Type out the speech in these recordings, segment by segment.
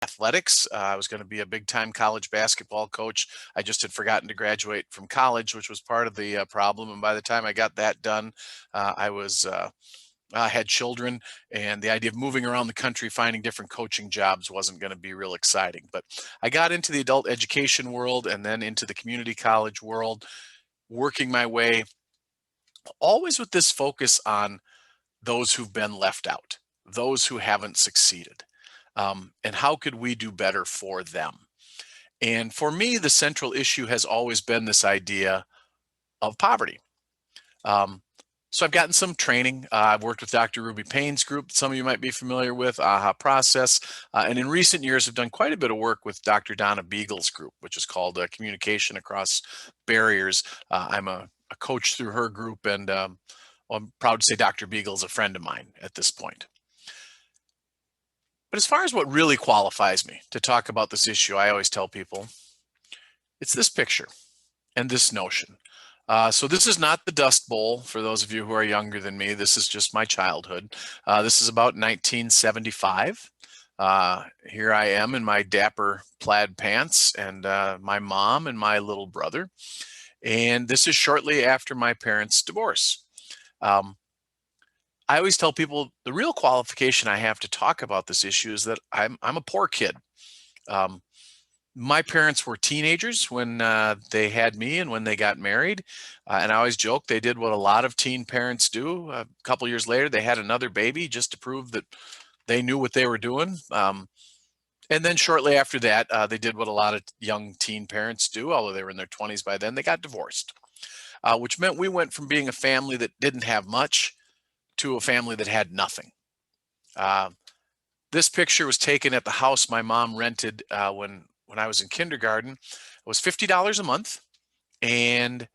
athletics. I was going to be a big time college basketball coach. I just had forgotten to graduate from college, which was part of the problem. And by the time I got that done, I had children, and the idea of moving around the country finding different coaching jobs wasn't going to be real exciting. But I got into the adult education world and then into the community college world, working my way always with this focus on those who've been left out, those who haven't succeeded, and how could we do better for them? And for me, the central issue has always been this idea of poverty. Um, so I've gotten some training. I've worked with Dr. Ruby Payne's group, that some of you might be familiar with, AHA Process. And in recent years, I've done quite a bit of work with Dr. Donna Beagle's group, which is called Communication Across Barriers. I'm a coach through her group, and I'm proud to say Dr. Beagle is a friend of mine at this point. But as far as what really qualifies me to talk about this issue, I always tell people it's this picture and this notion. So this is not the Dust Bowl, for those of you who are younger than me. This is just my childhood. This is about 1975. Here I am in my dapper plaid pants, and my mom and my little brother. And this is shortly after my parents' divorce. I always tell people the real qualification I have to talk about this issue is that I'm a poor kid. Um, my parents were teenagers when they had me and when they got married. And I always joke they did what a lot of teen parents do. A couple years later, they had another baby just to prove that they knew what they were doing. And then shortly after that, they did what a lot of young teen parents do, although they were in their 20s by then. They got divorced, which meant we went from being a family that didn't have much to a family that had nothing. Uh, this picture was taken at the house my mom rented when I was in kindergarten. It was $50 a month, and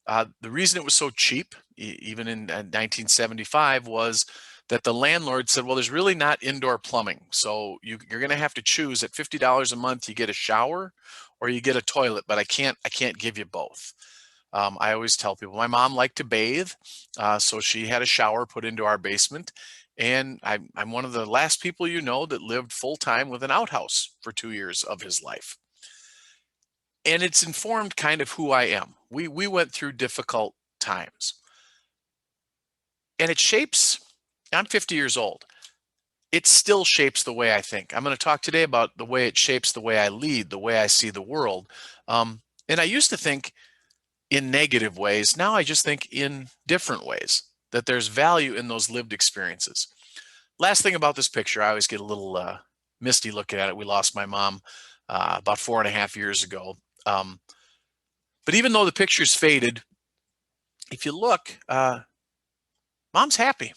the reason it was so cheap, even in 1975, was that the landlord said, well, there's really not indoor plumbing. So you're going to have to choose. At $50 a month, you get a shower or you get a toilet, but I can't give you both. I always tell people my mom liked to bathe, so she had a shower put into our basement. And I'm one of the last people that lived full time with an outhouse for 2 years of his life. And it's informed kind of who I am. We went through difficult times, and it shapes. I'm 50 years old. It still shapes the way I think. I'm going to talk today about the way it shapes the way I lead, the way I see the world. And I used to think in negative ways. Now I just think in different ways, that there's value in those lived experiences. Last thing about this picture, I always get a little misty looking at it. We lost my mom about 4.5 years ago. But even though the picture's faded, if you look, mom's happy,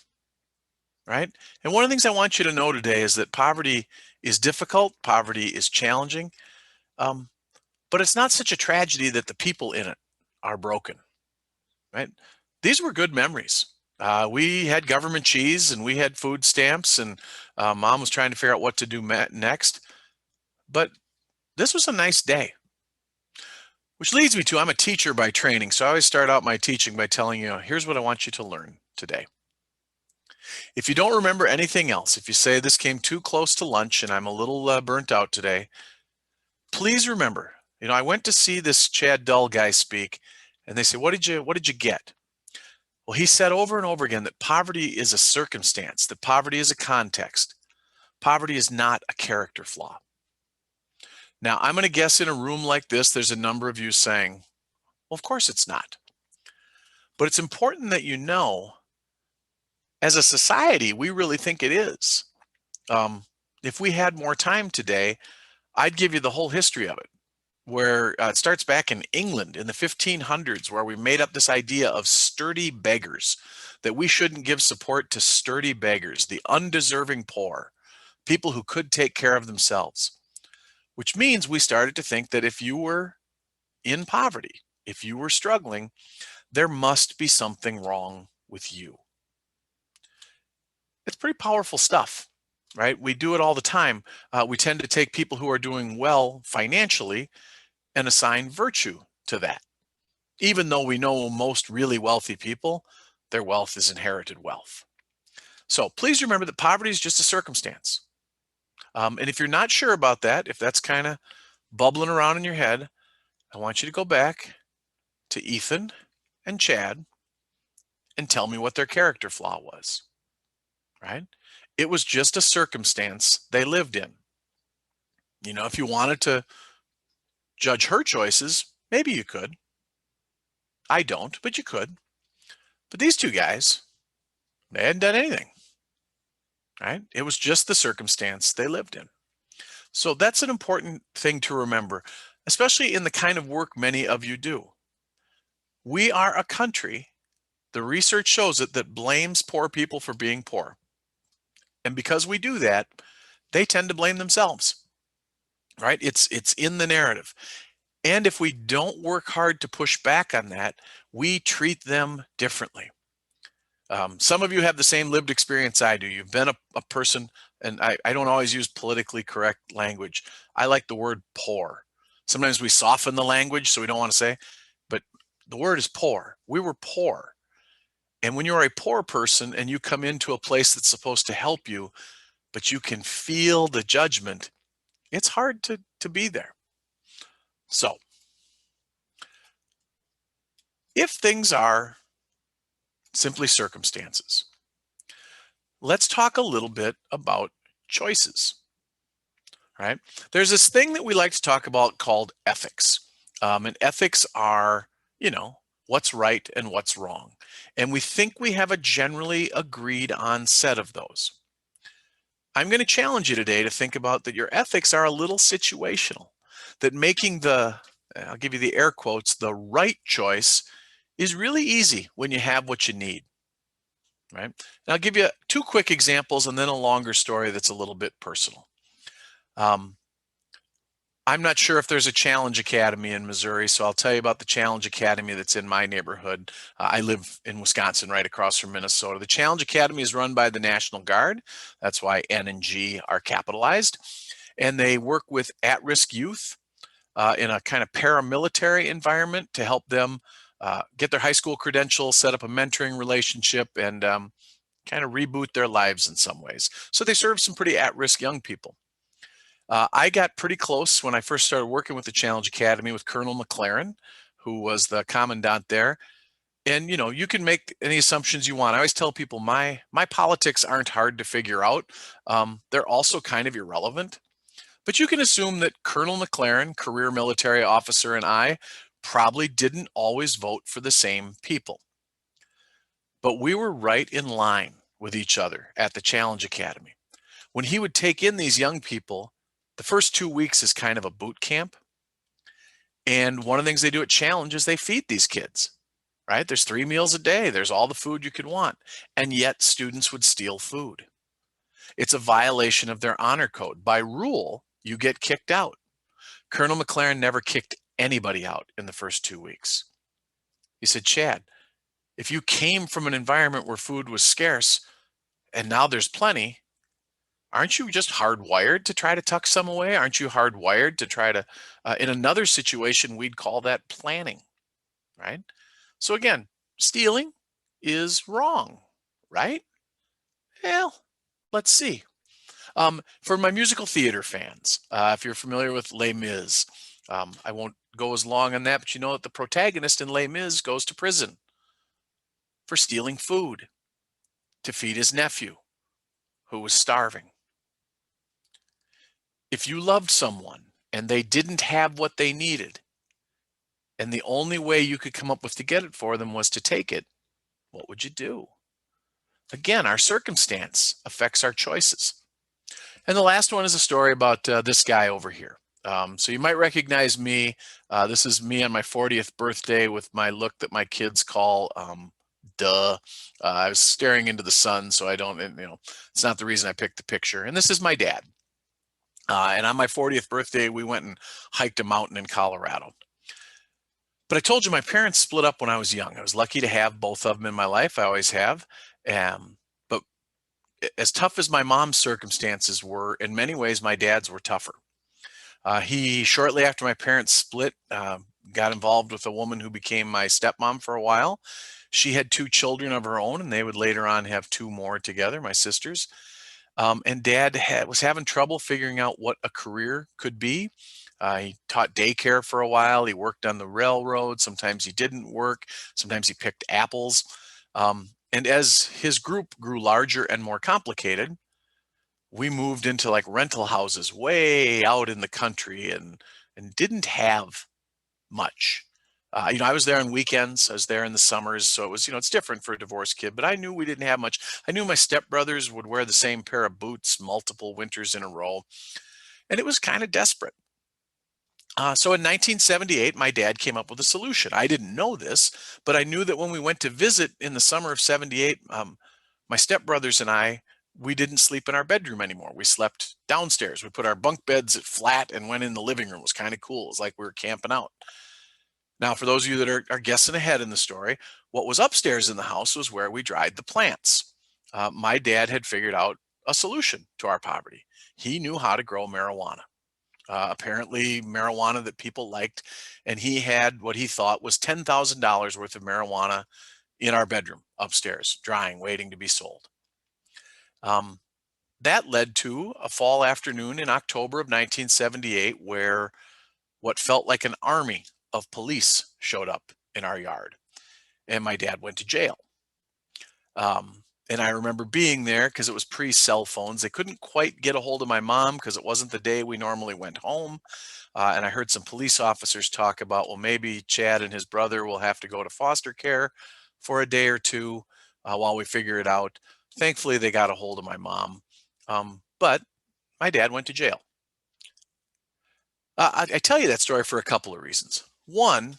right? And one of the things I want you to know today is that poverty is difficult, poverty is challenging, but it's not such a tragedy that the people in it are broken, right? These were good memories. We had government cheese and we had food stamps, and mom was trying to figure out what to do next. But this was a nice day. Which leads me to, I'm a teacher by training, so I always start out my teaching by telling you, here's what I want you to learn today. If you don't remember anything else, if you say this came too close to lunch and I'm a little burnt out today, please remember, I went to see this Chad Dull guy speak, and they say, what did you get? Well, he said over and over again that poverty is a circumstance, that poverty is a context. Poverty is not a character flaw. Now, I'm going to guess in a room like this, there's a number of you saying, well, of course it's not. But it's important that you know, as a society, we really think it is. If we had more time today, I'd give you the whole history of it, where it starts back in England in the 1500s, where we made up this idea of sturdy beggars, that we shouldn't give support to sturdy beggars, the undeserving poor, people who could take care of themselves. Which means we started to think that if you were in poverty, if you were struggling, there must be something wrong with you. It's pretty powerful stuff, right? We do it all the time. We tend to take people who are doing well financially and assign virtue to that. Even though we know most really wealthy people, their wealth is inherited wealth. So please remember that poverty is just a circumstance. And if you're not sure about that, if that's kind of bubbling around in your head, I want you to go back to Ethan and Chad and tell me what their character flaw was, right? It was just a circumstance they lived in. You know, if you wanted to judge her choices, maybe you could. I don't, but you could. But these two guys, they hadn't done anything, right? It was just the circumstance they lived in. So that's an important thing to remember, especially in the kind of work many of you do. We are a country, the research shows it, that blames poor people for being poor. And because we do that, they tend to blame themselves, right? It's in the narrative. And if we don't work hard to push back on that, we treat them differently. Some of you have the same lived experience I do. You've been a person, and I don't always use politically correct language. I like the word poor. Sometimes we soften the language, so we don't want to say, but the word is poor. We were poor. And when you're a poor person and you come into a place that's supposed to help you, but you can feel the judgment, it's hard to be there. So if things are simply circumstances, let's talk a little bit about choices, right? There's this thing that we like to talk about called ethics. And ethics are, you know, what's right and what's wrong. And we think we have a generally agreed on set of those. I'm going to challenge you today to think about that your ethics are a little situational, that making I'll give you the air quotes, the right choice is really easy when you have what you need, right? And I'll give you two quick examples and then a longer story that's a little bit personal. I'm not sure if there's a Challenge Academy in Missouri, so I'll tell you about the Challenge Academy that's in my neighborhood. I live in Wisconsin, right across from Minnesota. The Challenge Academy is run by the National Guard. That's why N and G are capitalized. And they work with at-risk youth in a kind of paramilitary environment to help them get their high school credentials, set up a mentoring relationship, and kind of reboot their lives in some ways. So they serve some pretty at-risk young people. I got pretty close when I first started working with the Challenge Academy with Colonel McLaren, who was the commandant there. And you know, you can make any assumptions you want. I always tell people my politics aren't hard to figure out. They're also kind of irrelevant. But you can assume that Colonel McLaren, career military officer, and I probably didn't always vote for the same people. But we were right in line with each other at the Challenge Academy. When he would take in these young people, the first 2 weeks is kind of a boot camp. And one of the things they do at Challenge is they feed these kids, right? There's 3 meals a day. There's all the food you could want. And yet students would steal food. It's a violation of their honor code. By rule, you get kicked out. Colonel McLaren never kicked anybody out in the first 2 weeks. He said, Chad, if you came from an environment where food was scarce and now there's plenty, aren't you just hardwired to try to tuck some away? Aren't you hardwired to try to, in another situation, we'd call that planning, right? So again, stealing is wrong, right? Well, let's see. For my musical theater fans, if you're familiar with Les Mis, I won't go as long on that, but you know that the protagonist in Les Mis goes to prison for stealing food to feed his nephew who was starving. If you loved someone and they didn't have what they needed, and the only way you could come up with to get it for them was to take it, what would you do? Again, our circumstance affects our choices. And the last one is a story about this guy over here. So you might recognize me. This is me on my 40th birthday with my look that my kids call duh. I was staring into the sun, so I don't, you know, it's not the reason I picked the picture. And this is my dad. And on my 40th birthday, we went and hiked a mountain in Colorado. But I told you my parents split up when I was young. I was lucky to have both of them in my life. I always have. But as tough as my mom's circumstances were, in many ways, my dad's were tougher. He, shortly after my parents split, got involved with a woman who became my stepmom for a while. She had 2 children of her own, and they would later on have 2 more together, my sisters. And Dad was having trouble figuring out what a career could be. He taught daycare for a while. He worked on the railroad. Sometimes he didn't work. Sometimes he picked apples. And as his group grew larger and more complicated, we moved into like rental houses way out in the country and didn't have much. I was there on weekends. I was there in the summers, so it was, it's different for a divorced kid. But I knew we didn't have much. I knew my stepbrothers would wear the same pair of boots multiple winters in a row, and it was kind of desperate. So in 1978, my dad came up with a solution. I didn't know this, but I knew that when we went to visit in the summer of '78, my stepbrothers and we didn't sleep in our bedroom anymore. We slept downstairs. We put our bunk beds at flat and went in the living room. It was kind of cool. It was like we were camping out. Now, for those of you that are guessing ahead in the story, what was upstairs in the house was where we dried the plants. My dad had figured out a solution to our poverty. He knew how to grow marijuana. Apparently marijuana that people liked, and he had what he thought was $10,000 worth of marijuana in our bedroom upstairs, drying, waiting to be sold. Um, that led to a fall afternoon in October of 1978 where what felt like an army of police showed up in our yard, and my dad went to jail. And I remember being there because it was pre-cell phones. They couldn't quite get a hold of my mom because it wasn't the day we normally went home. And I heard some police officers talk about, well, maybe Chad and his brother will have to go to foster care for a day or two while we figure it out. Thankfully, they got a hold of my mom. But my dad went to jail. I tell you that story for a couple of reasons. One,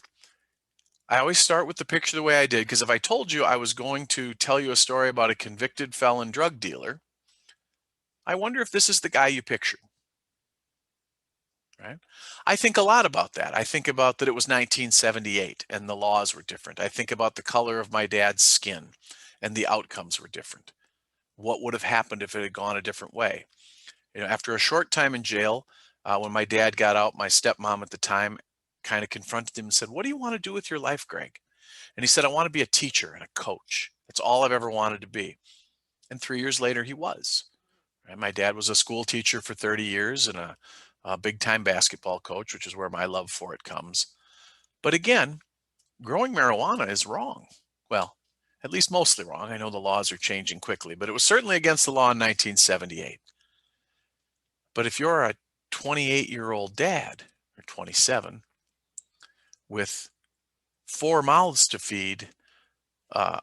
I always start with the picture the way I did, because if I told you I was going to tell you a story about a convicted felon drug dealer, I wonder if this is the guy you picture, right? I think a lot about that. I think about that it was 1978 and the laws were different. I think about the color of my dad's skin and the outcomes were different. What would have happened if it had gone a different way? After a short time in jail, when my dad got out, my stepmom at the time kind of confronted him and said, "What do you want to do with your life, Greg?" And he said, "I want to be a teacher and a coach. That's all I've ever wanted to be." And 3 years later, he was. Right? My dad was a school teacher for 30 years and a big time basketball coach, which is where my love for it comes. But again, growing marijuana is wrong. Well, at least mostly wrong. I know the laws are changing quickly, but it was certainly against the law in 1978. But if you're a 28-year-old dad or 27 with 4 mouths to feed, a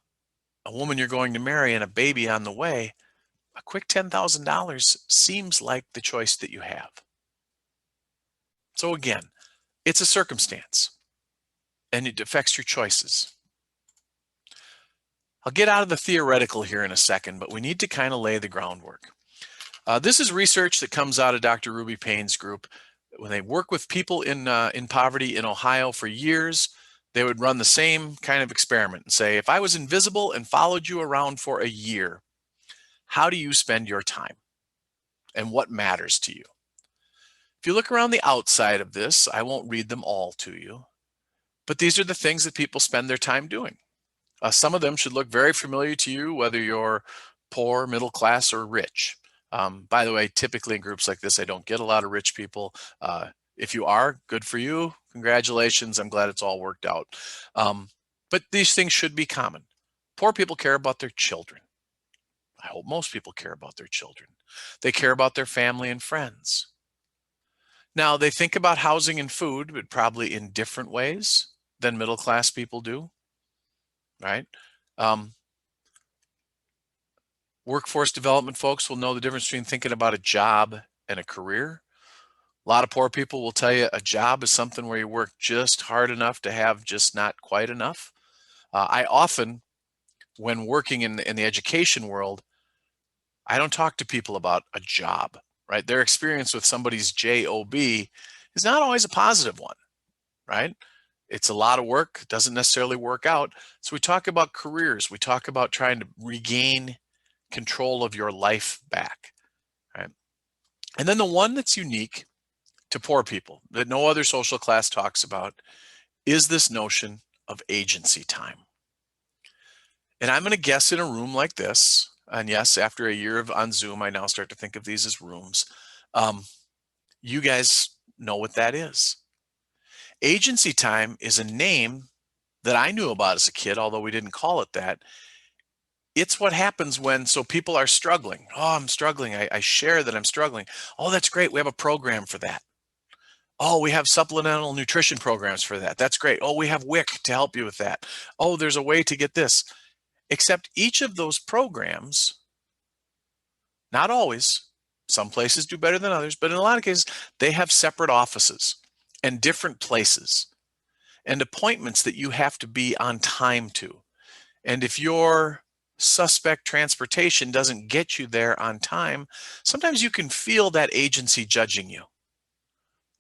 woman you're going to marry and a baby on the way, a quick $10,000 seems like the choice that you have. So again, it's a circumstance and it affects your choices. I'll get out of the theoretical here in a second, but we need to kind of lay the groundwork. This is research that comes out of Dr. Ruby Payne's group. When they work with people in poverty in Ohio for years, they would run the same kind of experiment and say, if I was invisible and followed you around for a year, how do you spend your time? And what matters to you? If you look around the outside of this, I won't read them all to you, but these are the things that people spend their time doing. Some of them should look very familiar to you, whether you're poor, middle class, or rich. By the way, typically in groups like this, I don't get a lot of rich people. If you are, good for you. Congratulations. I'm glad it's all worked out. But these things should be common. Poor people care about their children. I hope most people care about their children. They care about their family and friends. Now, they think about housing and food, but probably in different ways than middle class people do, right? Workforce development folks will know the difference between thinking about a job and a career. A lot of poor people will tell you a job is something where you work just hard enough to have just not quite enough. I often, when working in the education world, I don't talk to people about a job, right? Their experience with somebody's job is not always a positive one, right? It's a lot of work, doesn't necessarily work out. So we talk about careers. We talk about trying to regain control of your life back, right? And then the one that's unique to poor people that no other social class talks about is this notion of agency time. And I'm going to guess in a room like this, and yes, after a year of on Zoom, I now start to think of these as rooms. Um, you guys know what that is. Agency time is a name that I knew about as a kid, although we didn't call it that. It's what happens when, so people are struggling. Oh, I'm struggling. I share that I'm struggling. Oh, that's great. We have a program for that. Oh, we have supplemental nutrition programs for that. That's great. Oh, we have WIC to help you with that. Oh, there's a way to get this. Except each of those programs, not always, some places do better than others, but in a lot of cases, they have separate offices and different places and appointments that you have to be on time to. And if your suspect transportation doesn't get you there on time, sometimes you can feel that agency judging you,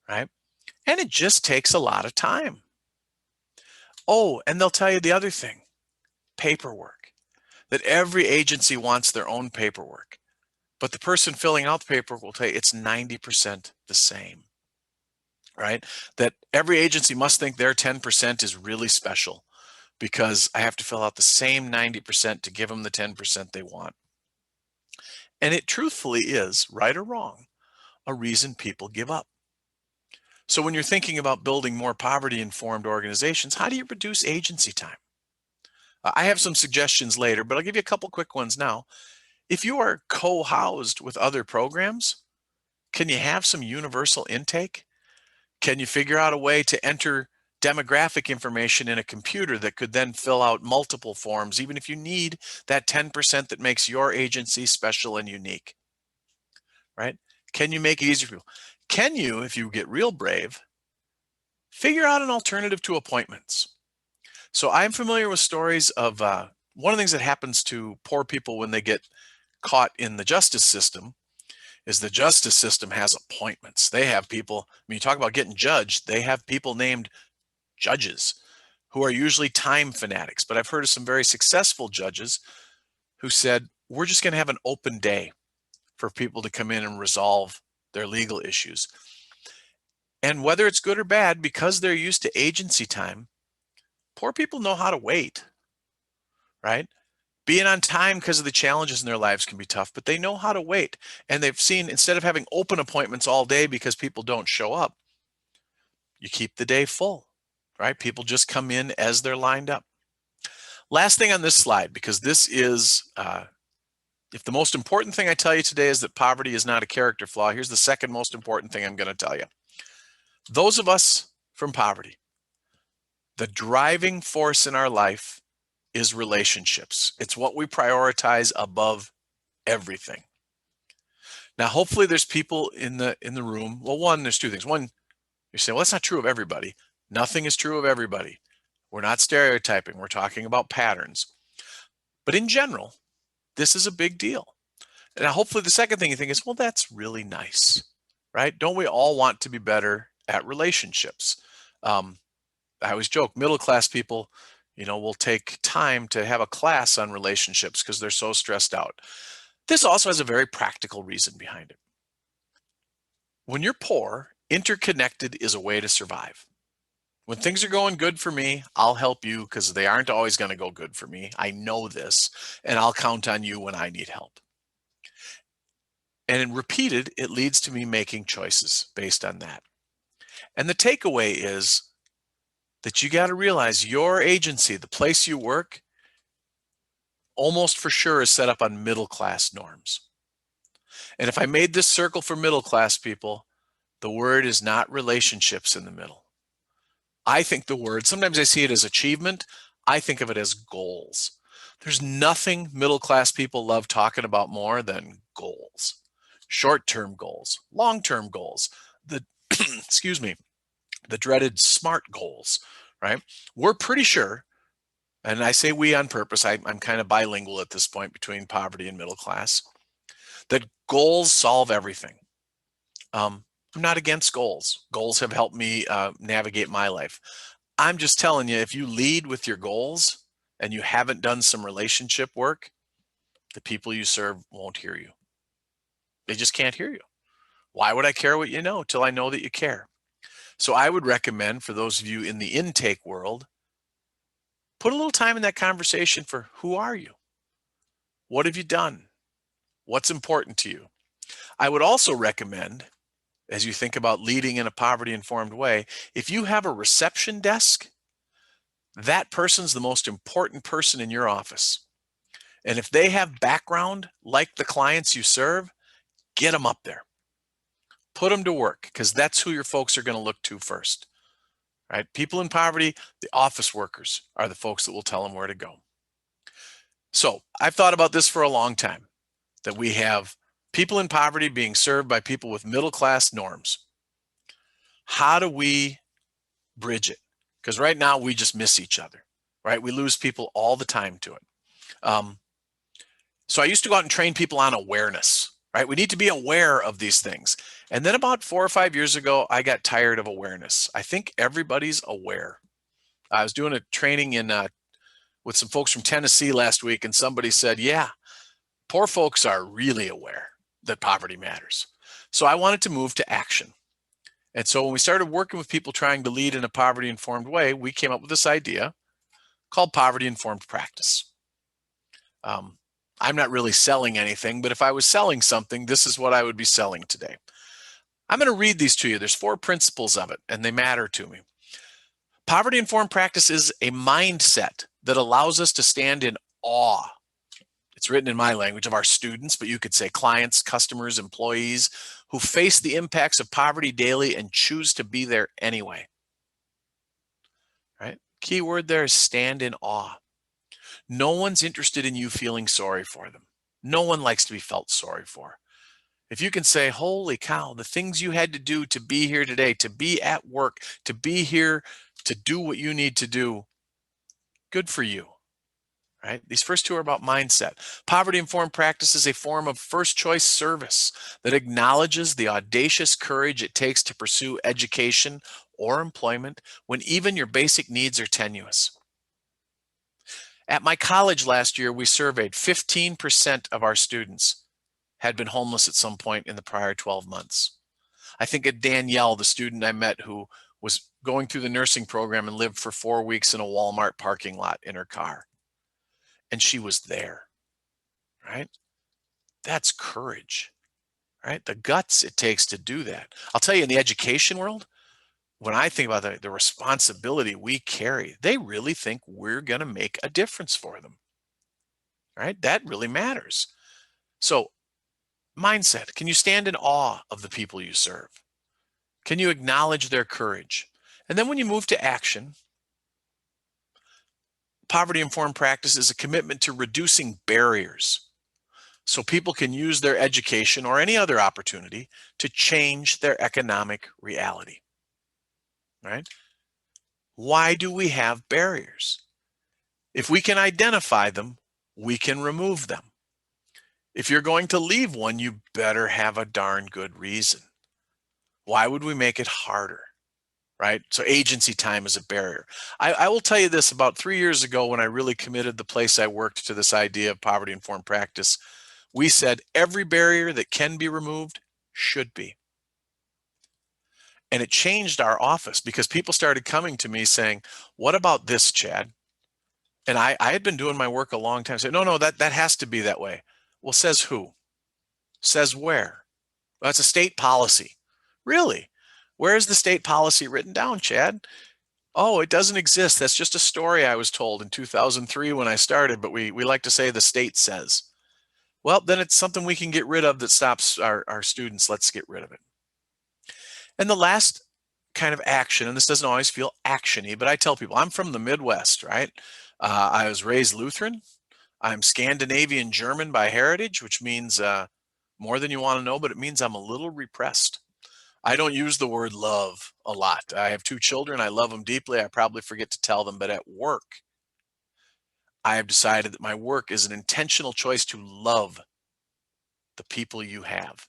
right? And it just takes a lot of time. Oh, and they'll tell you the other thing, paperwork, that every agency wants their own paperwork. But the person filling out the paperwork will tell you it's 90% the same, right? That every agency must think their 10% is really special because I have to fill out the same 90% to give them the 10% they want. And it truthfully is, right or wrong, a reason people give up. So when you're thinking about building more poverty-informed organizations, how do you reduce agency time? I have some suggestions later, but I'll give you a couple quick ones now. If you are co-housed with other programs, can you have some universal intake? Can you figure out a way to enter demographic information in a computer that could then fill out multiple forms, even if you need that 10% that makes your agency special and unique, right? Can you make it easier for people? Can you, if you get real brave, figure out an alternative to appointments? So I'm familiar with stories of one of the things that happens to poor people when they get caught in the justice system is the justice system has appointments. They have people, when you talk about getting judged, they have people named judges who are usually time fanatics. But I've heard of some very successful judges who said, we're just going to have an open day for people to come in and resolve their legal issues. And whether it's good or bad, because they're used to agency time, poor people know how to wait, right? Being on time because of the challenges in their lives can be tough, but they know how to wait. And they've seen, instead of having open appointments all day because people don't show up, you keep the day full, right? People just come in as they're lined up. Last thing on this slide, because this is, if the most important thing I tell you today is that poverty is not a character flaw, here's the second most important thing I'm going to tell you. Those of us from poverty, the driving force in our life is relationships. It's what we prioritize above everything. Now, hopefully there's people in the room. Well, one, there's two things. One, you're saying, well, that's not true of everybody. Nothing is true of everybody. We're not stereotyping. We're talking about patterns. But in general, this is a big deal. And hopefully the second thing you think is, well, that's really nice, right? Don't we all want to be better at relationships? I always joke, middle-class people, will take time to have a class on relationships because they're so stressed out. This also has a very practical reason behind it. When you're poor, interconnected is a way to survive. When things are going good for me, I'll help you because they aren't always going to go good for me. I know this, and I'll count on you when I need help. And in repeated, it leads to me making choices based on that. And the takeaway is that you got to realize your agency, the place you work, almost for sure is set up on middle-class norms. And if I made this circle for middle-class people, the word is not relationships in the middle. I think the word, sometimes I see it as achievement. I think of it as goals. There's nothing middle-class people love talking about more than goals. Short-term goals, long-term goals, excuse me, the dreaded SMART goals, right? We're pretty sure, and I say we on purpose, I'm kind of bilingual at this point between poverty and middle class, that goals solve everything. I'm not against goals. Goals have helped me navigate my life. I'm just telling you, if you lead with your goals and you haven't done some relationship work, the people you serve won't hear you. They just can't hear you. Why would I care what you know till I know that you care? So I would recommend for those of you in the intake world, put a little time in that conversation for who are you? What have you done? What's important to you? I would also recommend, as you think about leading in a poverty-informed way, if you have a reception desk, that person's the most important person in your office. And if they have background like the clients you serve, get them up there. Put them to work, because that's who your folks are going to look to first, right? People in poverty, the office workers are the folks that will tell them where to go. So I've thought about this for a long time, that we have people in poverty being served by people with middle-class norms. How do we bridge it? Because right now we just miss each other, right? We lose people all the time to it. So I used to go out and train people on awareness, right? We need to be aware of these things. And then about 4 or 5 years ago, I got tired of awareness. I think everybody's aware. I was doing a training with some folks from Tennessee last week, and somebody said, yeah, poor folks are really aware that poverty matters. So I wanted to move to action. And so when we started working with people trying to lead in a poverty-informed way, we came up with this idea called poverty-informed practice. I'm not really selling anything, but if I was selling something, this is what I would be selling today. I'm going to read these to you. There's 4 principles of it, and they matter to me. Poverty-informed practice is a mindset that allows us to stand in awe. It's written in my language, of our students, but you could say clients, customers, employees who face the impacts of poverty daily and choose to be there anyway. Right? Key word there is stand in awe. No one's interested in you feeling sorry for them. No one likes to be felt sorry for. If you can say, holy cow, the things you had to do to be here today, to be at work, to be here, to do what you need to do, good for you, right? These first 2 are about mindset. Poverty-informed practice is a form of first choice service that acknowledges the audacious courage it takes to pursue education or employment when even your basic needs are tenuous. At my college last year, we surveyed 15% of our students had been homeless at some point in the prior 12 months. I think of Danielle, the student I met who was going through the nursing program and lived for 4 weeks in a Walmart parking lot in her car. And she was there, right? That's courage, right? The guts it takes to do that. I'll tell you, in the education world, when I think about the responsibility we carry, they really think we're going to make a difference for them, right? That really matters. So mindset, can you stand in awe of the people you serve? Can you acknowledge their courage? And then when you move to action, poverty-informed practice is a commitment to reducing barriers so people can use their education or any other opportunity to change their economic reality, right? Why do we have barriers? If we can identify them, we can remove them. If you're going to leave one, you better have a darn good reason. Why would we make it harder, right? So agency time is a barrier. I will tell you this, about 3 years ago when I really committed the place I worked to this idea of poverty-informed practice, we said every barrier that can be removed should be. And it changed our office because people started coming to me saying, what about this, Chad? And I had been doing my work a long time. So no, that has to be that way. Well, says who? Says where? Well, that's a state policy. Really? Where's the state policy written down, Chad? Oh, it doesn't exist. That's just a story I was told in 2003 when I started, but we like to say the state says. Well, then it's something we can get rid of that stops our students. Let's get rid of it. And the last kind of action, and this doesn't always feel actiony, but I tell people I'm from the Midwest, right? I was raised Lutheran. I'm Scandinavian German by heritage, which means more than you want to know, but it means I'm a little repressed. I don't use the word love a lot. I have 2 children. I love them deeply. I probably forget to tell them, but at work, I have decided that my work is an intentional choice to love the people you have.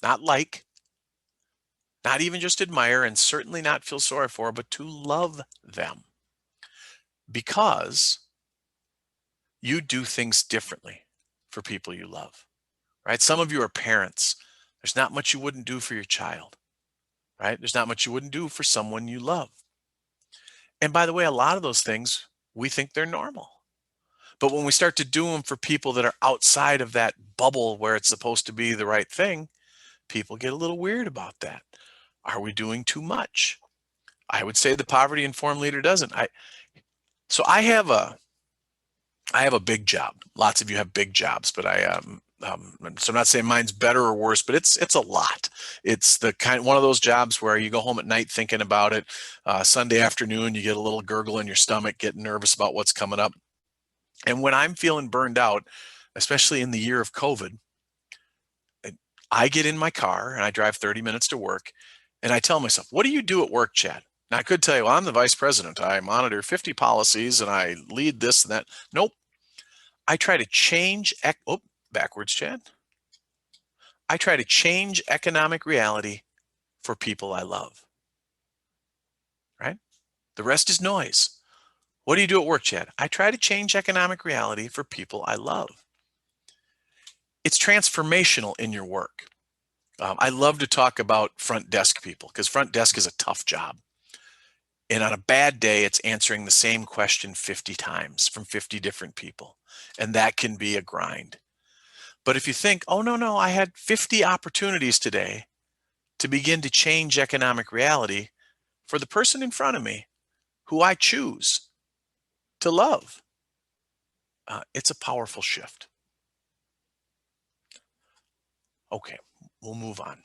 Not like, not even just admire, and certainly not feel sorry for, but to love them. Because you do things differently for people you love, right? Some of you are parents. There's not much you wouldn't do for your child, right? There's not much you wouldn't do for someone you love. And by the way, a lot of those things, we think they're normal. But when we start to do them for people that are outside of that bubble where it's supposed to be the right thing, people get a little weird about that. Are we doing too much? I would say the poverty informed leader doesn't. So I have a big job. Lots of you have big jobs, but so I'm not saying mine's better or worse, but it's a lot. It's the one of those jobs where you go home at night thinking about it. Sunday afternoon, you get a little gurgle in your stomach, getting nervous about what's coming up. And when I'm feeling burned out, especially in the year of COVID, I get in my car and I drive 30 minutes to work, and I tell myself, "What do you do at work, Chad?" Now I could tell you, well, I'm the vice president. I monitor 50 policies and I lead this and that. Nope. I try to change, backwards, Chad. I try to change economic reality for people I love, right? The rest is noise. What do you do at work, Chad? I try to change economic reality for people I love. It's transformational in your work. I love to talk about front desk people because front desk is a tough job. And on a bad day, it's answering the same question 50 times from 50 different people. And that can be a grind. But if you think, oh, no, I had 50 opportunities today to begin to change economic reality for the person in front of me who I choose to love, it's a powerful shift. Okay, we'll move on.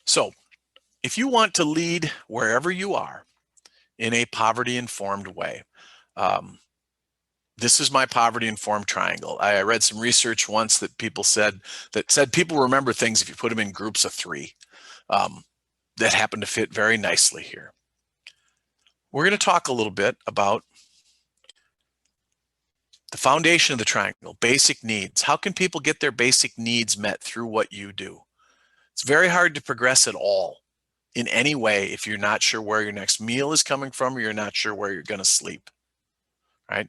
So if you want to lead wherever you are in a poverty-informed way, this is my poverty-informed triangle. I read some research once that said people remember things if you put them in groups of 3. That happen to fit very nicely here. We're going to talk a little bit about the foundation of the triangle, basic needs. How can people get their basic needs met through what you do? It's very hard to progress at all in any way if you're not sure where your next meal is coming from or you're not sure where you're going to sleep, right?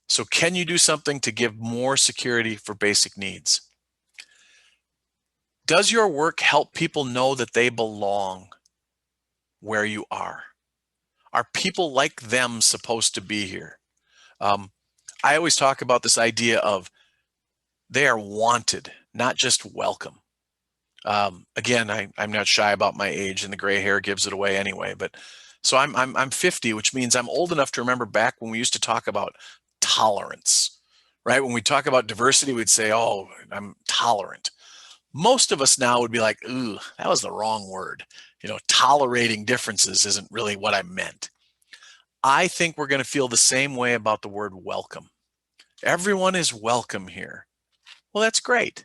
So can you do something to give more security for basic needs? Does your work help people know that they belong where you are? Are people like them supposed to be here? I always talk about this idea of they are wanted, not just welcome. Again, I'm not shy about my age, and the gray hair gives it away anyway. But so I'm 50, which means I'm old enough to remember back when we used to talk about tolerance, right? When we talk about diversity, we'd say, "Oh, I'm tolerant." Most of us now would be like, "Ooh, that was the wrong word." Tolerating differences isn't really what I meant. I think we're going to feel the same way about the word welcome. Everyone is welcome here. Well, that's great.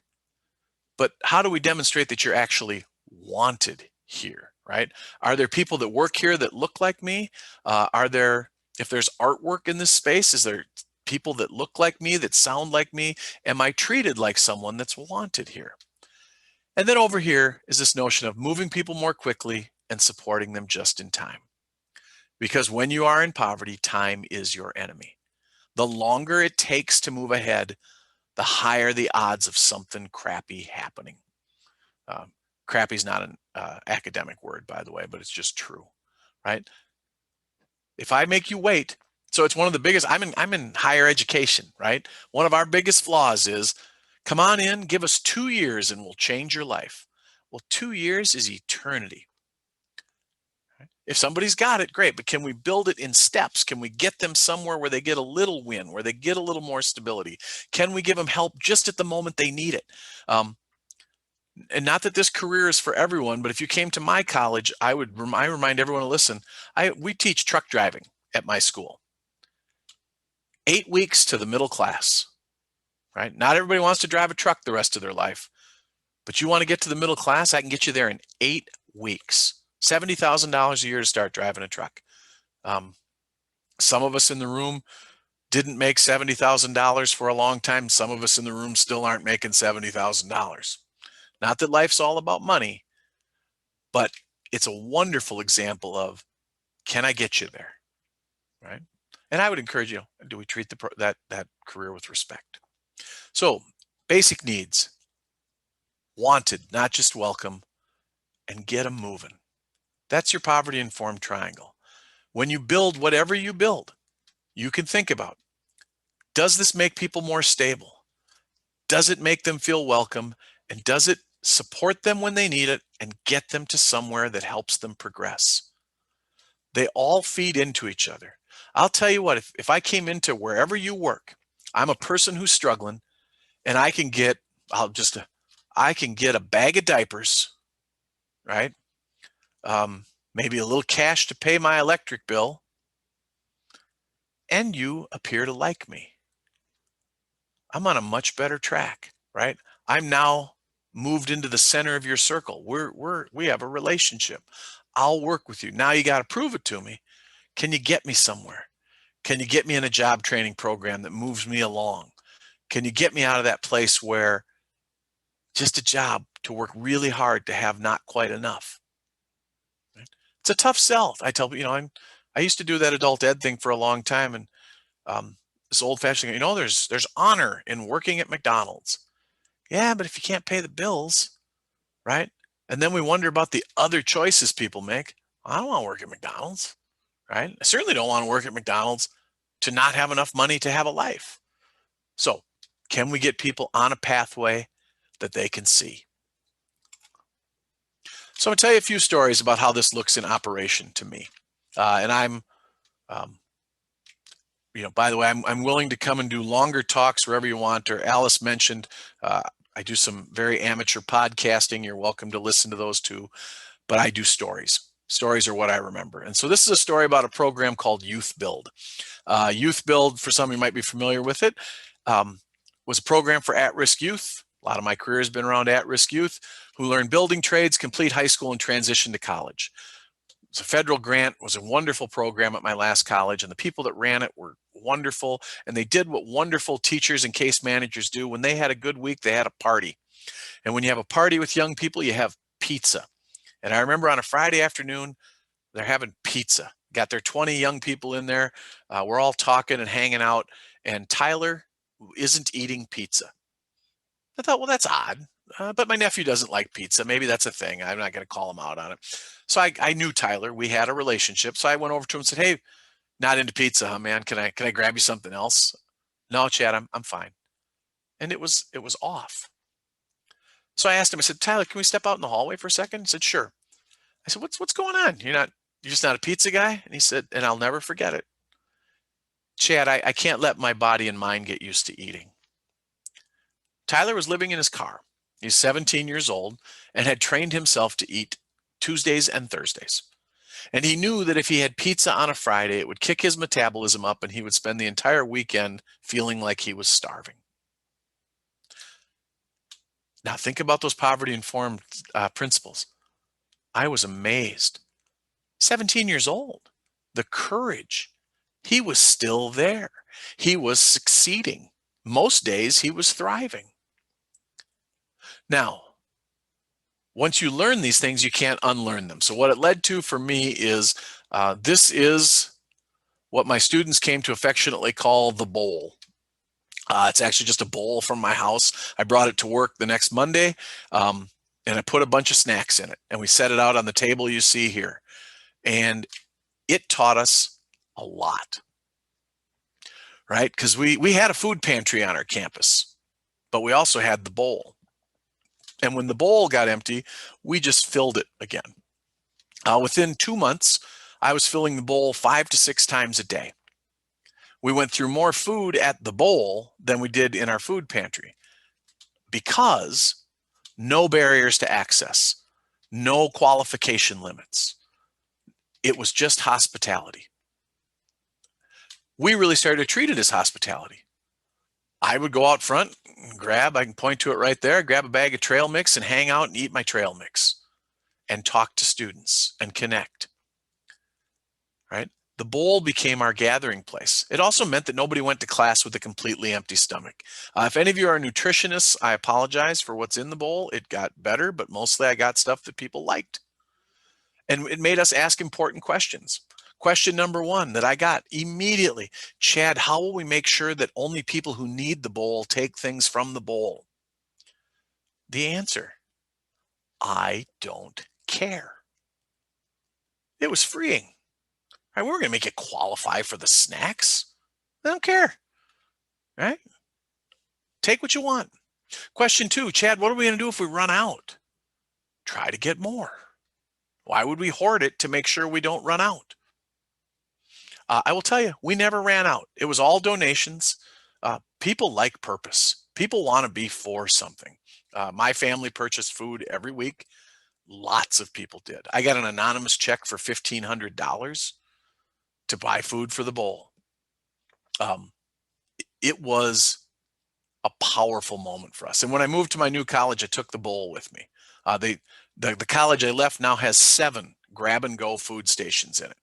But how do we demonstrate that you're actually wanted here, right? Are there people that work here that look like me? If there's artwork in this space, is there people that look like me, that sound like me? Am I treated like someone that's wanted here? And then over here is this notion of moving people more quickly and supporting them just in time. Because when you are in poverty, time is your enemy. The longer it takes to move ahead, the higher the odds of something crappy happening. Crappy is not an academic word, by the way, but it's just true, right? If I make you wait, so it's one of the biggest, I'm in higher education, right? One of our biggest flaws is, come on in, give us 2 years and we'll change your life. Well, 2 years is eternity. If somebody's got it, great, but can we build it in steps? Can we get them somewhere where they get a little win, where they get a little more stability? Can we give them help just at the moment they need it? And not that this career is for everyone, but if you came to my college, I remind everyone to listen. We teach truck driving at my school. 8 weeks to the middle class, right? Not everybody wants to drive a truck the rest of their life, but you want to get to the middle class, I can get you there in 8 weeks. $70,000 a year to start driving a truck. Some of us in the room didn't make $70,000 for a long time. Some of us in the room still aren't making $70,000. Not that life's all about money, but it's a wonderful example of, can I get you there, right? And I would encourage you, do we treat that career with respect? So basic needs, wanted, not just welcome, and get them moving. That's your poverty-informed triangle. When you build whatever you build, you can think about, Does this make people more stable? Does it make them feel welcome? And does it support them when they need it and get them to somewhere that helps them progress? They all feed into each other. I'll tell you what, if I came into wherever you work, I'm a person who's struggling, and I can get a bag of diapers, right? Maybe a little cash to pay my electric bill, and you appear to like me. I'm on a much better track, right? I'm now moved into the center of your circle. We have a relationship. I'll work with you. Now you got to prove it to me. Can you get me somewhere? Can you get me in a job training program that moves me along? Can you get me out of that place where just a job to work really hard to have not quite enough? Right? It's a tough sell. I tell you, I used to do that adult ed thing for a long time, and this old-fashioned, there's honor in working at McDonald's. Yeah, but if you can't pay the bills, right? And then we wonder about the other choices people make. I don't want to work at McDonald's, right? I certainly don't want to work at McDonald's to not have enough money to have a life. So, can we get people on a pathway that they can see? So, I'm going to tell you a few stories about how this looks in operation to me. And I'm, by the way, I'm willing to come and do longer talks wherever you want. Or Alice mentioned, I do some very amateur podcasting. You're welcome to listen to those too. But I do stories. Stories are what I remember. And so this is a story about a program called Youth Build. Youth Build, for some of you might be familiar with it, was a program for at-risk youth. A lot of my career has been around at-risk youth who learn building trades, complete high school, and transition to college. It's a federal grant. It was a wonderful program at my last college, and the people that ran it were wonderful, and they did what wonderful teachers and case managers do. When they had a good week, they had a party. And when you have a party with young people, you have pizza. And I remember on a Friday afternoon, they're having pizza. Got their 20 young people in there. We're all talking and hanging out, and Tyler isn't eating pizza. I thought, well, that's odd. But my nephew doesn't like pizza. Maybe that's a thing. I'm not going to call him out on it. So I knew Tyler. We had a relationship. So I went over to him and said, "Hey, not into pizza, huh, man? Can I grab you something else?" "No, Chad, I'm fine." And it was off. So I asked him. I said, "Tyler, can we step out in the hallway for a second?" He said, "Sure." I said, "What's going on? You're just not a pizza guy?" And he said, and I'll never forget it, "Chad, I can't let my body and mind get used to eating." Tyler was living in his car. He's 17 years old and had trained himself to eat Tuesdays and Thursdays. And he knew that if he had pizza on a Friday, it would kick his metabolism up and he would spend the entire weekend feeling like he was starving. Now, think about those poverty-informed principles. I was amazed. 17 years old, the courage. He was still there. He was succeeding. Most days, he was thriving. Now, once you learn these things, you can't unlearn them. So what it led to for me is this is what my students came to affectionately call the bowl. It's actually just a bowl from my house. I brought it to work the next Monday, and I put a bunch of snacks in it, and we set it out on the table you see here. And it taught us a lot, right? Because we had a food pantry on our campus, but we also had the bowl. And when the bowl got empty, we just filled it again. Within 2 months, I was filling the bowl 5 to 6 times a day. We went through more food at the bowl than we did in our food pantry because no barriers to access, no qualification limits. It was just hospitality. We really started to treat it as hospitality. I would go out front and I can point to it right there, grab a bag of trail mix and hang out and eat my trail mix and talk to students and connect, right? The bowl became our gathering place. It also meant that nobody went to class with a completely empty stomach. If any of you are nutritionists, I apologize for what's in the bowl. It got better, but mostly I got stuff that people liked. And it made us ask important questions. Question number one that I got immediately, "Chad, how will we make sure that only people who need the bowl take things from the bowl?" The answer, I don't care. It was freeing. Right, we're going to make it qualify for the snacks. I don't care. right? Take what you want. Question 2, Chad, what are we going to do if we run out? Try to get more. Why would we hoard it to make sure we don't run out? I will tell you, we never ran out. It was all donations. People like purpose. People want to be for something. My family purchased food every week. Lots of people did. I got an anonymous check for $1,500 to buy food for the bowl. It was a powerful moment for us. And when I moved to my new college, I took the bowl with me. The college I left now has 7 grab-and-go food stations in it,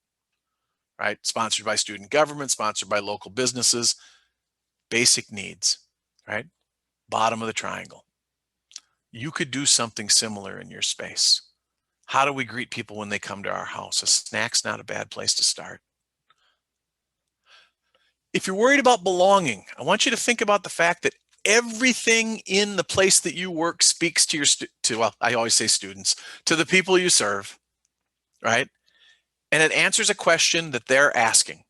right? Sponsored by student government, sponsored by local businesses. Basic needs, right? Bottom of the triangle. You could do something similar in your space. How do we greet people when they come to our house? A snack's not a bad place to start. If you're worried about belonging, I want you to think about the fact that everything in the place that you work speaks to well, I always say students, to the people you serve, right? And it answers a question that they're asking.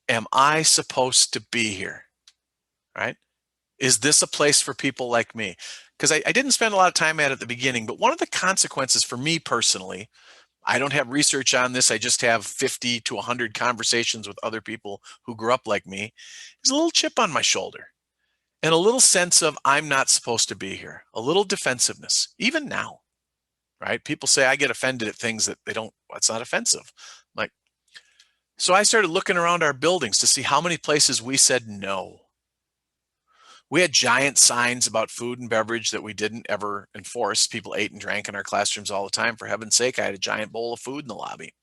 Am I supposed to be here, right? Is this a place for people like me? Because I didn't spend a lot of time at the beginning, but one of the consequences for me personally, I don't have research on this, I just have 50 to 100 conversations with other people who grew up like me, is a little chip on my shoulder and a little sense of I'm not supposed to be here, a little defensiveness, even now, right? People say I get offended at things that it's not offensive. Like, so I started looking around our buildings to see how many places we said no. We had giant signs about food and beverage that we didn't ever enforce. People ate and drank in our classrooms all the time. For heaven's sake, I had a giant bowl of food in the lobby.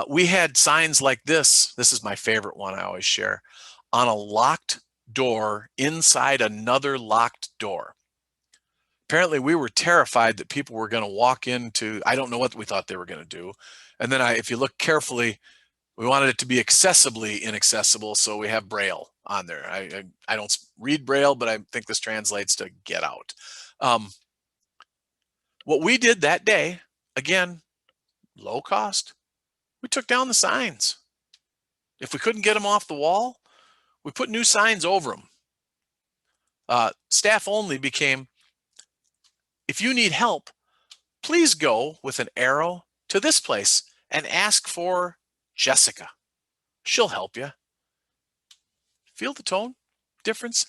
We had signs like this. This is my favorite one I always share. On a locked door inside another locked door. Apparently, we were terrified that people were going to walk into, I don't know what we thought they were going to do. And then if you look carefully, we wanted it to be accessibly inaccessible, so we have Braille on there. I don't read Braille, but I think this translates to get out. What we did that day, again, low cost, we took down the signs. If we couldn't get them off the wall, we put new signs over them. Staff only became, if you need help, please go with an arrow to this place and ask for Jessica. She'll help you. Feel the tone difference?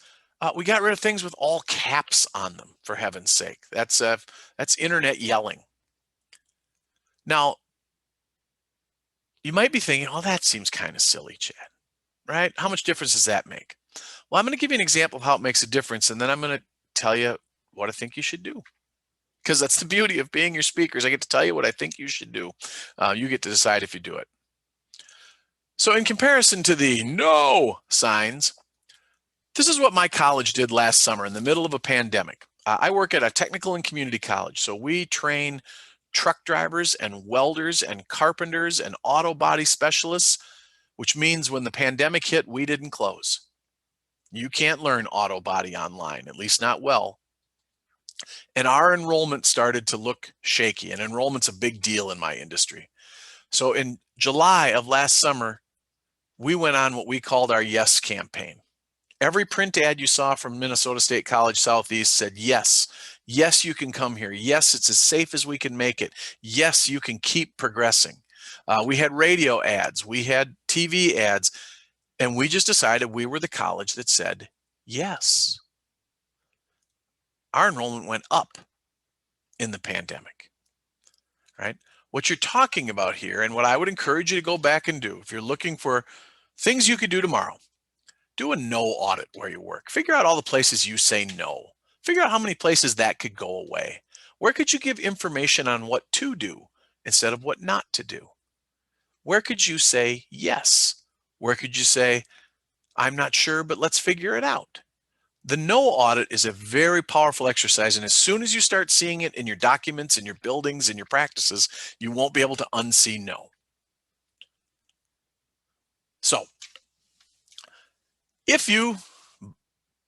We got rid of things with all caps on them, for heaven's sake. That's internet yelling. Now, you might be thinking, oh, that seems kind of silly, Chad, right? How much difference does that make? Well, I'm going to give you an example of how it makes a difference, and then I'm going to tell you what I think you should do. Because that's the beauty of being your speakers. I get to tell you what I think you should do. You get to decide if you do it. So in comparison to the no signs, this is what my college did last summer in the middle of a pandemic. I work at a technical and community college, so we train truck drivers and welders and carpenters and auto body specialists, which means when the pandemic hit, we didn't close. You can't learn auto body online, at least not well. And our enrollment started to look shaky, and enrollment's a big deal in my industry. So in July of last summer, we went on what we called our Yes campaign. Every print ad you saw from Minnesota State College Southeast said, yes, yes, you can come here. Yes, it's as safe as we can make it. Yes, you can keep progressing. We had radio ads, we had TV ads, and we just decided we were the college that said yes. Our enrollment went up in the pandemic, right? What you're talking about here, and what I would encourage you to go back and do, if you're looking for things you could do tomorrow, do a no audit where you work. Figure out all the places you say no. Figure out how many places that could go away. Where could you give information on what to do instead of what not to do? Where could you say yes? Where could you say, I'm not sure, but let's figure it out? The no audit is a very powerful exercise, and as soon as you start seeing it in your documents, in your buildings, in your practices, you won't be able to unsee no. So, if you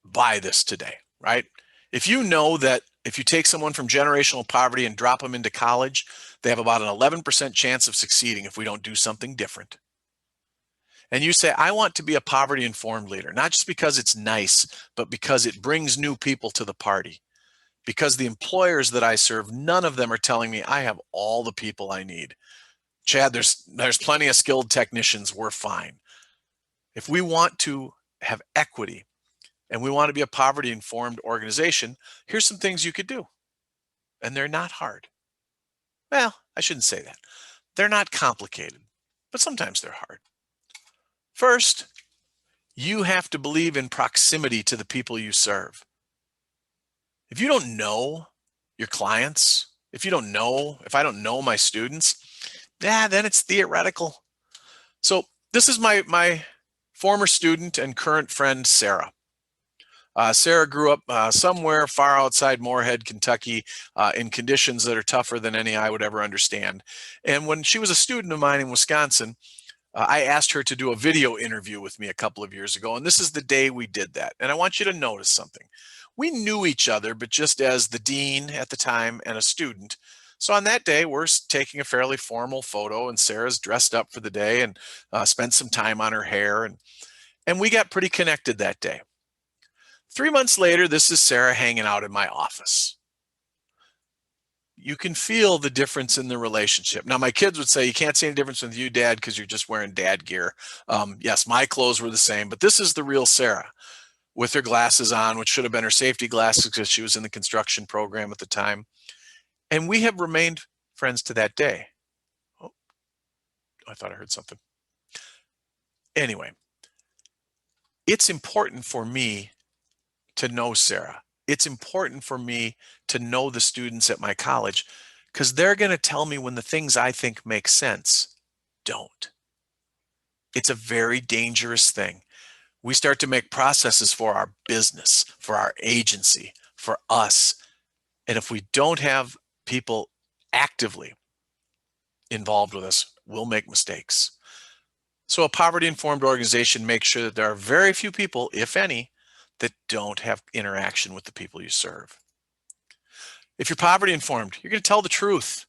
buy this today, right? If you know that if you take someone from generational poverty and drop them into college, they have about an 11% chance of succeeding if we don't do something different. and you say, I want to be a poverty-informed leader, not just because it's nice, but because it brings new people to the party. Because the employers that I serve, none of them are telling me I have all the people I need. Chad, there's plenty of skilled technicians. We're fine. If we want to have equity and we want to be a poverty-informed organization, here's some things you could do. And they're not hard. Well, I shouldn't say that. They're not complicated, but sometimes they're hard. First, you have to believe in proximity to the people you serve. If you don't know your clients, if I don't know my students, then it's theoretical. So this is my former student and current friend, Sarah. Sarah grew up somewhere far outside Moorhead, Kentucky, in conditions that are tougher than any I would ever understand. And when she was a student of mine in Wisconsin, I asked her to do a video interview with me a couple of years ago, and this is the day we did that. And I want you to notice something. We knew each other, but just as the dean at the time and a student. So on that day, we're taking a fairly formal photo, and Sarah's dressed up for the day and spent some time on her hair, and we got pretty connected that day. 3 months later, this is Sarah hanging out in my office. You can feel the difference in the relationship. Now, my kids would say, you can't see any difference with you, Dad, because you're just wearing dad gear. Yes, my clothes were the same, but this is the real Sarah with her glasses on, which should have been her safety glasses because she was in the construction program at the time. And we have remained friends to that day. Oh, I thought I heard something. Anyway, it's important for me to know Sarah. It's important for me to know the students at my college because they're going to tell me when the things I think make sense don't. It's a very dangerous thing. We start to make processes for our business, for our agency, for us. And if we don't have people actively involved with us, we'll make mistakes. So a poverty-informed organization makes sure that there are very few people, if any, that don't have interaction with the people you serve. If you're poverty informed, you're going to tell the truth.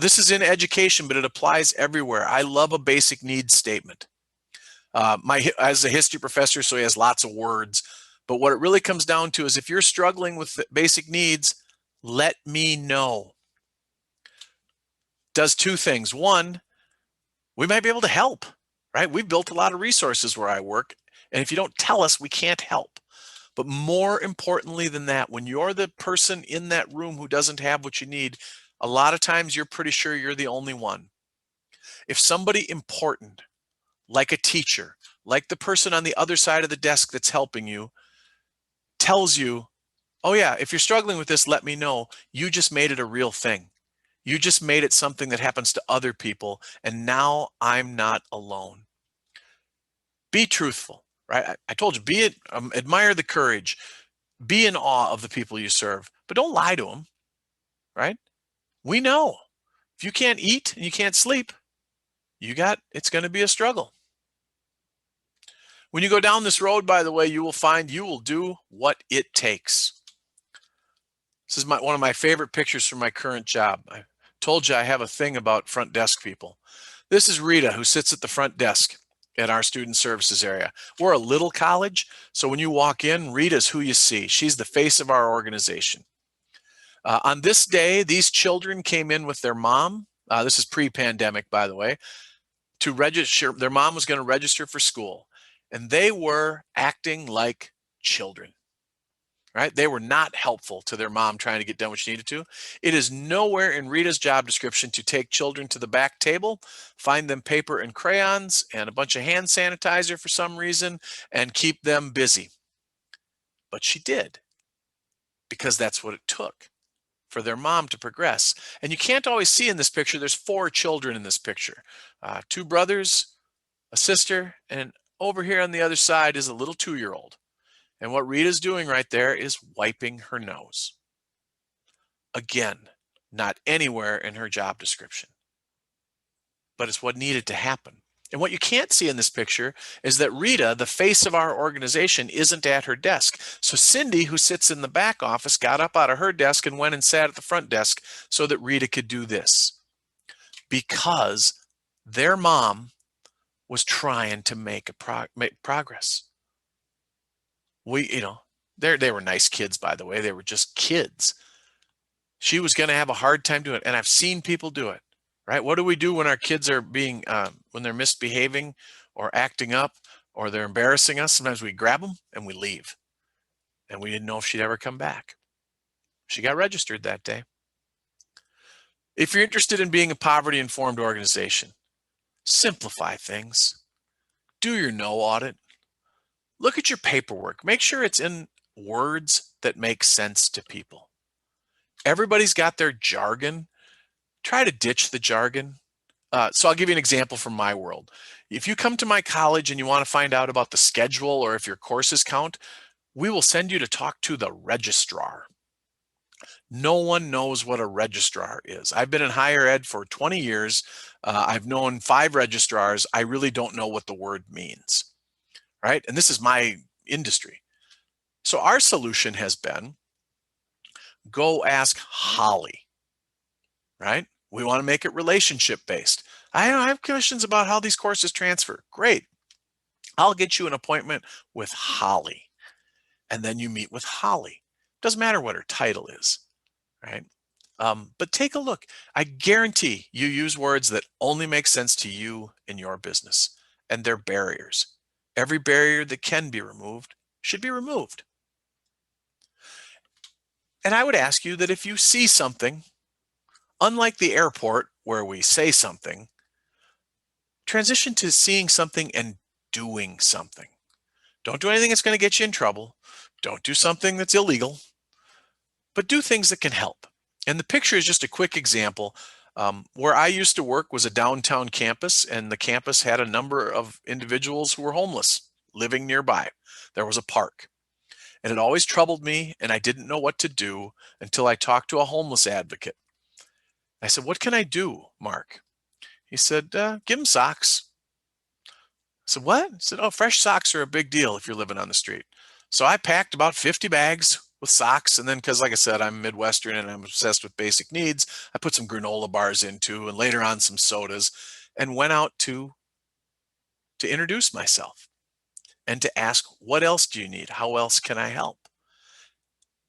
This is in education, but it applies everywhere. I love a basic needs statement. As a history professor, so he has lots of words, but what it really comes down to is if you're struggling with the basic needs, let me know. Does two things. One, we might be able to help, right? We've built a lot of resources where I work, and if you don't tell us, we can't help. But more importantly than that, when you're the person in that room who doesn't have what you need, a lot of times you're pretty sure you're the only one. If somebody important, like a teacher, like the person on the other side of the desk that's helping you, tells you, oh yeah, if you're struggling with this, let me know. You just made it a real thing. You just made it something that happens to other people, and now I'm not alone. Be truthful. Right? I told you, admire the courage, be in awe of the people you serve, but don't lie to them, right? We know if you can't eat and you can't sleep, it's going to be a struggle. When you go down this road, by the way, you will find you will do what it takes. This is one of my favorite pictures from my current job. I told you I have a thing about front desk people. This is Rita, who sits at the front desk at our student services area. We're a little college, so when you walk in, Rita's who you see. She's the face of our organization. On this day, these children came in with their mom. This is pre-pandemic, by the way, to register. Their mom was going to register for school, and they were acting like children. Right? They were not helpful to their mom trying to get done what she needed to. It is nowhere in Rita's job description to take children to the back table, find them paper and crayons and a bunch of hand sanitizer for some reason, and keep them busy. But she did, because that's what it took for their mom to progress. And you can't always see in this picture, there's 4 children in this picture. 2 brothers, a sister, and over here on the other side is a little 2-year-old. And what Rita's doing right there is wiping her nose. Again, not anywhere in her job description, but it's what needed to happen. And what you can't see in this picture is that Rita, the face of our organization, isn't at her desk. So Cindy, who sits in the back office, got up out of her desk and went and sat at the front desk so that Rita could do this. Because their mom was trying to make progress. They were nice kids, by the way. They were just kids. She was going to have a hard time doing it, and I've seen people do it. Right? What do we do when our kids are when they're misbehaving or acting up or they're embarrassing us? Sometimes we grab them and we leave, and we didn't know if she'd ever come back. She got registered that day. If you're interested in being a poverty-informed organization, simplify things. Do your no audit. Look at your paperwork. Make sure it's in words that make sense to people. Everybody's got their jargon. Try to ditch the jargon. So I'll give you an example from my world. If you come to my college and you want to find out about the schedule or if your courses count, we will send you to talk to the registrar. No one knows what a registrar is. I've been in higher ed for 20 years. I've known 5 registrars. I really don't know what the word means, right? And this is my industry. So our solution has been, go ask Holly, right? We want to make it relationship based. I have questions about how these courses transfer. Great. I'll get you an appointment with Holly. And then you meet with Holly. Doesn't matter what her title is, right? But take a look. I guarantee you use words that only make sense to you in your business, and they're barriers. Every barrier that can be removed should be removed. And I would ask you that if you see something, unlike the airport where we say something, transition to seeing something and doing something. Don't do anything that's going to get you in trouble. Don't do something that's illegal, but do things that can help. And the picture is just a quick example. Where I used to work was a downtown campus, and the campus had a number of individuals who were homeless living nearby. There was a park, and it always troubled me, and I didn't know what to do until I talked to a homeless advocate. I said, "What can I do, Mark?" He said, "Give them socks." I said, "What?" He said, "Oh, fresh socks are a big deal if you're living on the street." So I packed about 50 bags with socks. And then, because like I said, I'm Midwestern and I'm obsessed with basic needs, I put some granola bars into, and later on some sodas, and went out to introduce myself and to ask, what else do you need? How else can I help?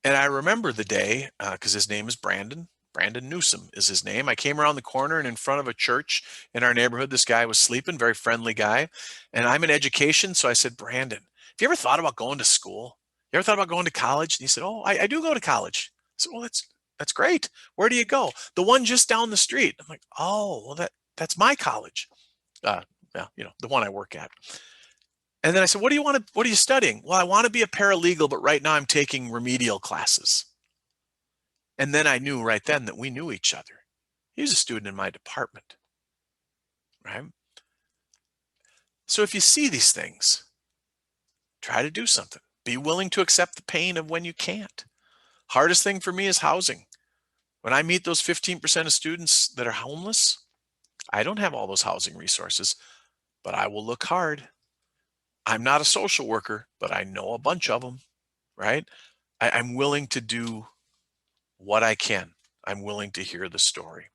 And I remember the day, because his name is Brandon. Brandon Newsom is his name. I came around the corner, and in front of a church in our neighborhood, this guy was sleeping, very friendly guy. And I'm in education, so I said, "Brandon, have you ever thought about going to school? You ever thought about going to college?" And he said, "Oh, I do go to college." I said, "Well, that's great. Where do you go?" "The one just down the street." I'm like, "Oh, well, that's my college." Yeah, the one I work at. And then I said, what are you studying?" "Well, I want to be a paralegal, but right now I'm taking remedial classes." And then I knew right then that we knew each other. He was a student in my department, right? So if you see these things, try to do something. Be willing to accept the pain of when you can't. Hardest thing for me is housing. When I meet those 15% of students that are homeless, I don't have all those housing resources, but I will look hard. I'm not a social worker, but I know a bunch of them, right? I'm willing to do what I can. I'm willing to hear the story.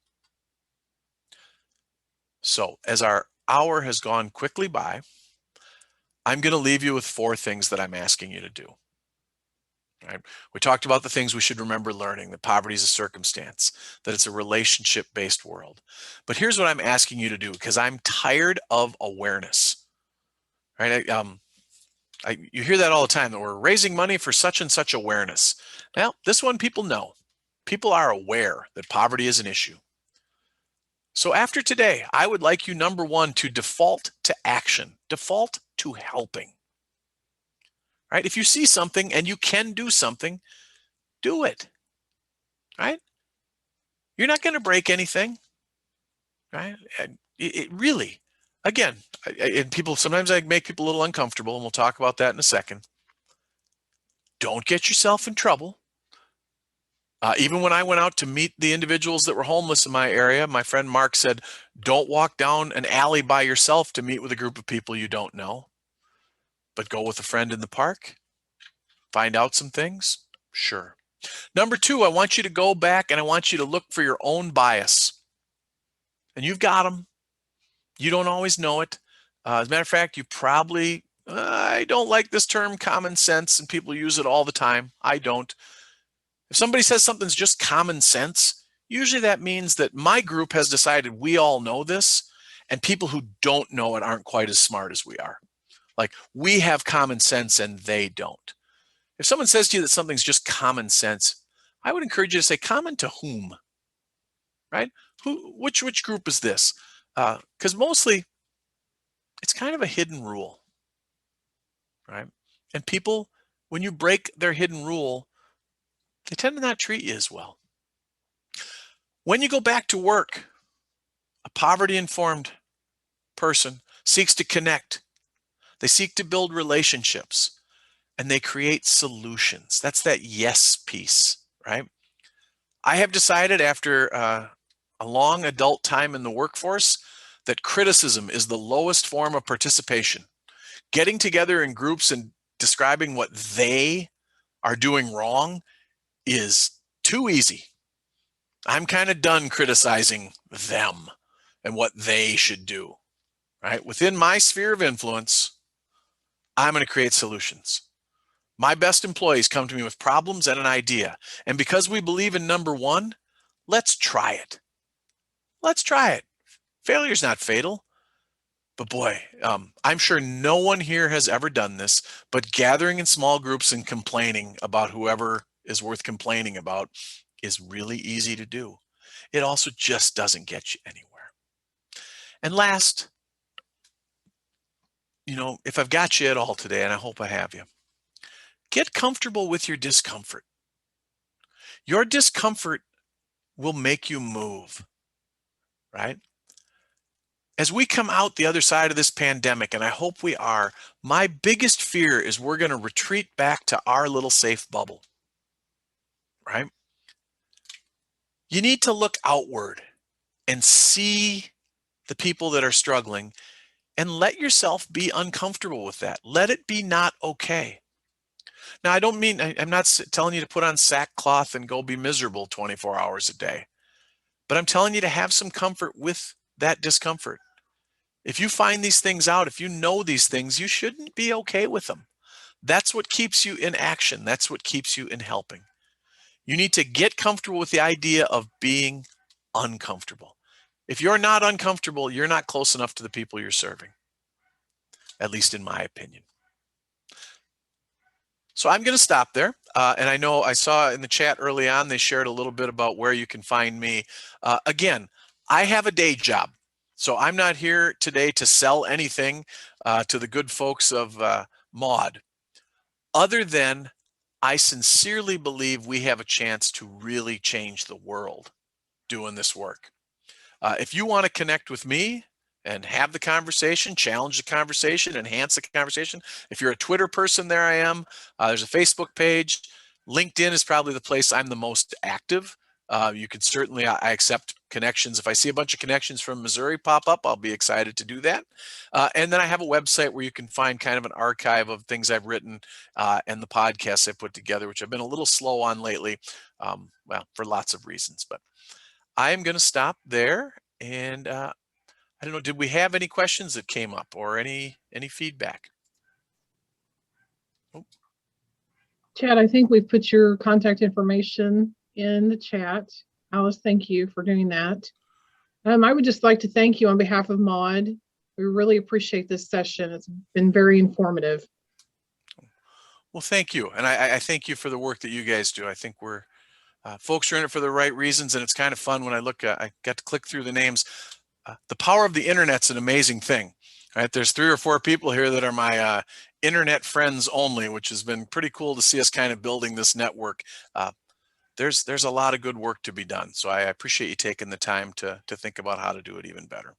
So as our hour has gone quickly by, I'm going to leave you with 4 things that I'm asking you to do. Right? We talked about the things we should remember learning, that poverty is a circumstance, that it's a relationship-based world. But here's what I'm asking you to do, because I'm tired of awareness. Right? You hear that all the time, that we're raising money for such and such awareness. Now, this one people know. People are aware that poverty is an issue. So after today, I would like you, number 1, to default to action, default to helping. Right? If you see something and you can do something, do it. Right? You're not going to break anything. Right? It really, again, and people, sometimes I make people a little uncomfortable, and we'll talk about that in a second. Don't get yourself in trouble. Even when I went out to meet the individuals that were homeless in my area, my friend Mark said, "Don't walk down an alley by yourself to meet with a group of people you don't know, but go with a friend in the park, find out some things." Sure. Number 2, I want you to go back and I want you to look for your own bias. And you've got them. You don't always know it, As a matter of fact, you probably, I don't like this term common sense, and people use it all the time. I don't. If somebody says something's just common sense, usually that means that my group has decided we all know this, and people who don't know it aren't quite as smart as we are. Like, we have common sense and they don't. If someone says to you that something's just common sense, I would encourage you to say, common to whom? Right? Which group is this? Because mostly it's kind of a hidden rule, right? And people, when you break their hidden rule, they tend to not treat you as well. When you go back to work, a poverty-informed person seeks to connect. They seek to build relationships, and they create solutions. That's that yes piece, right? I have decided after a long adult time in the workforce that criticism is the lowest form of participation. Getting together in groups and describing what they are doing wrong is too easy. I'm kind of done criticizing them and what they should do, right? Within my sphere of influence, I'm going to create solutions. My best employees come to me with problems and an idea. And because we believe in number one, let's try it. Let's try it. Failure's not fatal. But boy, I'm sure no one here has ever done this, but gathering in small groups and complaining about whoever is worth complaining about is really easy to do. It also just doesn't get you anywhere. And last, if I've got you at all today, and I hope I have you, get comfortable with your discomfort. Your discomfort will make you move, right? As we come out the other side of this pandemic, and I hope we are, my biggest fear is we're going to retreat back to our little safe bubble, right? You need to look outward and see the people that are struggling and let yourself be uncomfortable with that. Let it be not okay. Now, I don't mean, I'm not telling you to put on sackcloth and go be miserable 24 hours a day, but I'm telling you to have some comfort with that discomfort. If you find these things out, if you know these things, you shouldn't be okay with them. That's what keeps you in action. That's what keeps you in helping. You need to get comfortable with the idea of being uncomfortable. If you're not uncomfortable, you're not close enough to the people you're serving, at least in my opinion. So I'm going to stop there. And I know I saw in the chat early on, they shared a little bit about where you can find me. Again, I have a day job. So I'm not here today to sell anything to the good folks of Maude, other than I sincerely believe we have a chance to really change the world doing this work. If you want to connect with me and have the conversation, challenge the conversation, enhance the conversation, if you're a Twitter person, there I am. There's a Facebook page. LinkedIn is probably the place I'm the most active. You can certainly, I accept connections. If I see a bunch of connections from Missouri pop up, I'll be excited to do that. And then I have a website where you can find kind of an archive of things I've written and the podcasts I put together, which I've been a little slow on lately, well, for lots of reasons. But I am going to stop there. And I don't know, did we have any questions that came up or any feedback? Oh. Chad, I think we've put your contact information in the chat. Alice, thank you for doing that. I would just like to thank you on behalf of Maude. We really appreciate this session. It's been very informative. Well, thank you. And I thank you for the work that you guys do. I think we're folks are in it for the right reasons. And it's kind of fun when I look at, I got to click through the names. The power of the internet's an amazing thing, right? There's 3 or 4 people here that are my internet friends only, which has been pretty cool to see us kind of building this network. There's a lot of good work to be done. So I appreciate you taking the time to think about how to do it even better.